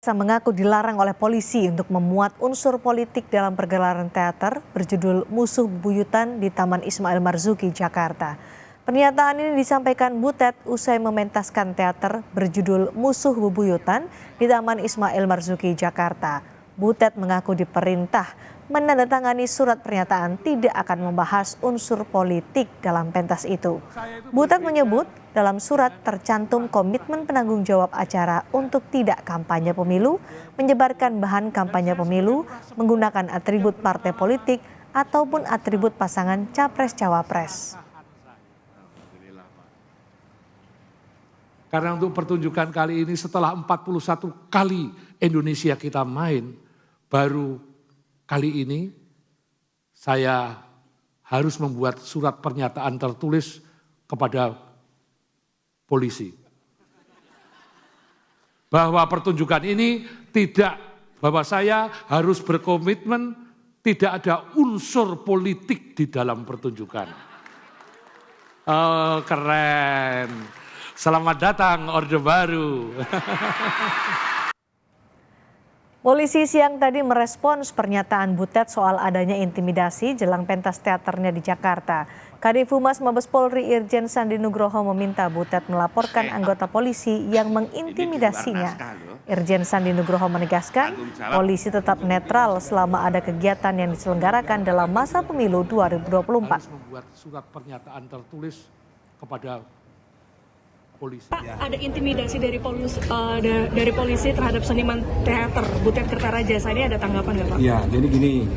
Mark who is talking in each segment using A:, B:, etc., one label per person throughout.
A: Mengaku dilarang oleh polisi untuk memuat unsur politik dalam pergelaran teater berjudul Musuh Bebuyutan di Taman Ismail Marzuki, Jakarta. Pernyataan ini disampaikan Butet usai mementaskan teater berjudul Musuh Bebuyutan di Taman Ismail Marzuki, Jakarta. Butet mengaku diperintah menandatangani surat pernyataan tidak akan membahas unsur politik dalam pentas itu. Butet menyebut dalam surat tercantum komitmen penanggung jawab acara untuk tidak kampanye pemilu, menyebarkan bahan kampanye pemilu, menggunakan atribut partai politik ataupun atribut pasangan capres-cawapres.
B: Karena untuk pertunjukan kali ini setelah 41 kali Indonesia kita main, baru kali ini saya harus membuat surat pernyataan tertulis kepada polisi. Bahwa pertunjukan ini bahwa saya harus berkomitmen tidak ada unsur politik di dalam pertunjukan. Oh, keren. Selamat datang Orde Baru.
A: Polisi siang tadi merespons pernyataan Butet soal adanya intimidasi jelang pentas teaternya di Jakarta. Kadif Humas Mabes Polri Irjen Sandi Nugroho meminta Butet melaporkan anggota polisi yang mengintimidasinya. Irjen Sandi Nugroho menegaskan polisi tetap netral selama ada kegiatan yang diselenggarakan dalam masa pemilu 2024.
B: Harus membuat surat pernyataan tertulis kepada polisi.
C: Pak, ada intimidasi dari polisi terhadap seniman teater Butet Kertarajasa, ini ada tanggapan nggak Pak?
D: Ya, jadi gini,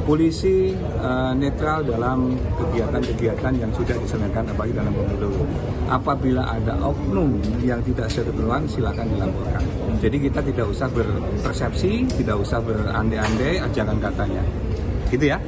D: polisi netral dalam kegiatan-kegiatan yang sudah diselenggarakan apalagi dalam pemilu. Apabila ada oknum yang tidak sekebetulan, silakan dilaporkan. Jadi kita tidak usah berpersepsi, tidak usah berandai-andai ajakan katanya. Gitu ya.